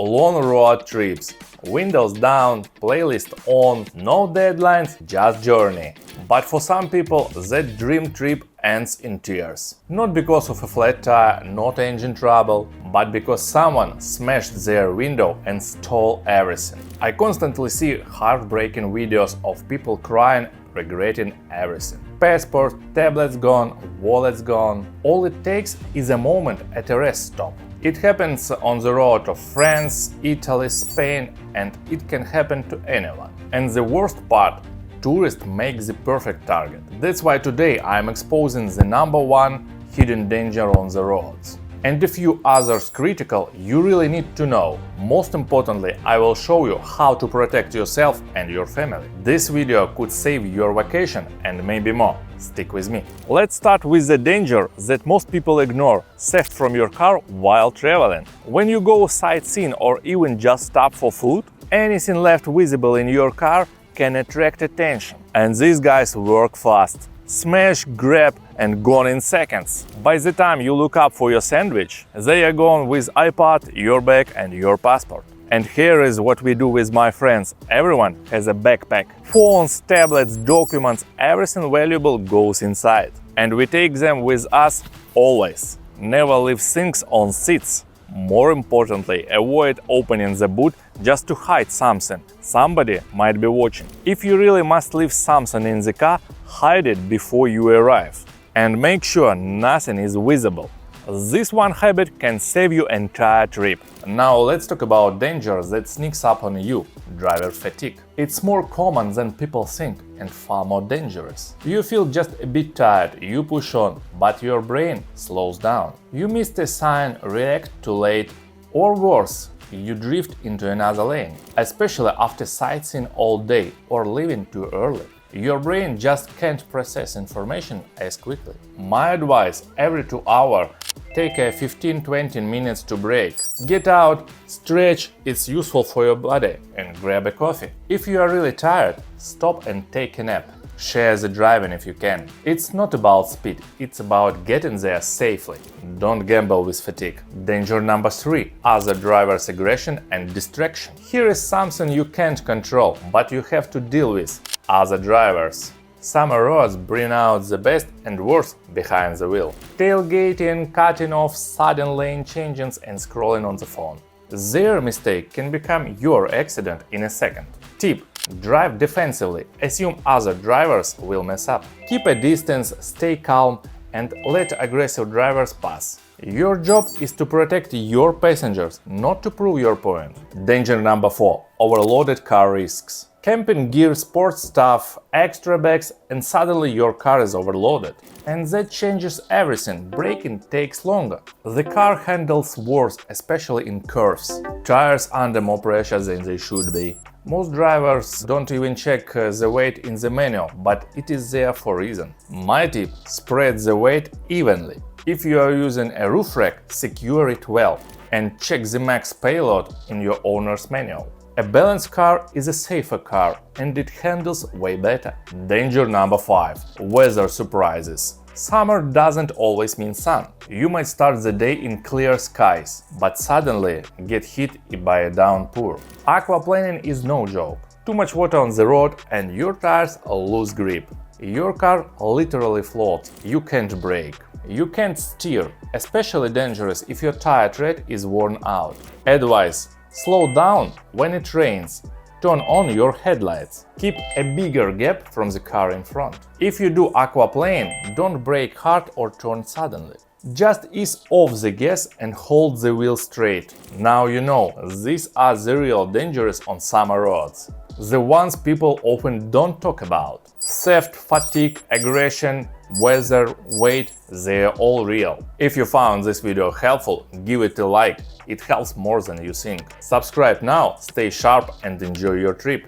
long road trips. Windows down, playlist on, no deadlines, just journey. But for some people, that dream trip ends in tears. Not because of a flat tire, not engine trouble, but because someone smashed their window and stole everything. I constantly see heartbreaking videos of people crying, regretting everything. Passport, tablets gone, wallets gone. All it takes is a moment at a rest stop. It happens on the road of France, Italy, Spain, and it can happen to anyone. And the worst part, tourists make the perfect target. That's why today I'm exposing the #1 hidden danger on the roads. And a few others critical you really need to know. Most importantly, I will show you how to protect yourself and your family. This video could save your vacation and maybe more. Stick with me. Let's start with the danger that most people ignore: theft from your car while traveling. When you go sightseeing or even just stop for food, anything left visible in your car can attract attention. And these guys work fast. Smash, grab, and gone in seconds. By the time you look up for your sandwich, they are gone with iPad, your bag, and your passport. And here is what we do with my friends. Everyone has a backpack. Phones, tablets, documents, everything valuable goes inside. And we take them with us always. Never leave things on seats. More importantly, avoid opening the boot just to hide something. Somebody might be watching. If you really must leave something in the car, hide it before you arrive. And make sure nothing is visible. This one habit can save you an entire trip. Now let's talk about danger that sneaks up on you: driver fatigue. It's more common than people think and far more dangerous. You feel just a bit tired, you push on, but your brain slows down. You missed a sign, react too late, or worse, you drift into another lane, especially after sightseeing all day or leaving too early. Your brain just can't process information as quickly. My advice: every 2 hours, take a 15-20 minutes to break. Get out, stretch, it's useful for your body, and grab a coffee. If you are really tired, stop and take a nap. Share the driving if you can. It's not about speed, it's about getting there safely. Don't gamble with fatigue. Danger #3: other drivers' aggression and distraction. Here is something you can't control, but you have to deal with: other drivers. Summer roads bring out the best and worst behind the wheel. Tailgating, cutting off, sudden lane changes, and scrolling on the phone. Their mistake can become your accident in a second. Tip: drive defensively. Assume other drivers will mess up. Keep a distance, stay calm, and let aggressive drivers pass. Your job is to protect your passengers, not to prove your point. Danger #4: overloaded car risks. Camping gear, sports stuff, extra bags, and suddenly your car is overloaded. And that changes everything. Braking takes longer. The car handles worse, especially in curves. Tires under more pressure than they should be. Most drivers don't even check the weight in the manual, but it is there for a reason. My tip: spread the weight evenly. If you are using a roof rack, secure it well and check the max payload in your owner's manual. A balanced car is a safer car and it handles way better. Danger #5: weather surprises. Summer doesn't always mean sun. You might start the day in clear skies, but suddenly get hit by a downpour. Aquaplaning is no joke. Too much water on the road and your tires lose grip. Your car literally floats. You can't brake. You can't steer. Especially dangerous if your tire tread is worn out. Advice: slow down when it rains. Turn on your headlights. Keep a bigger gap from the car in front. If you do aquaplane, don't brake hard or turn suddenly. Just ease off the gas and hold the wheel straight. Now you know, these are the real dangers on summer roads. The ones people often don't talk about. Theft, fatigue, aggression, weather, weight, they're all real. If you found this video helpful, give it a like. It helps more than you think. Subscribe now, stay sharp and enjoy your trip.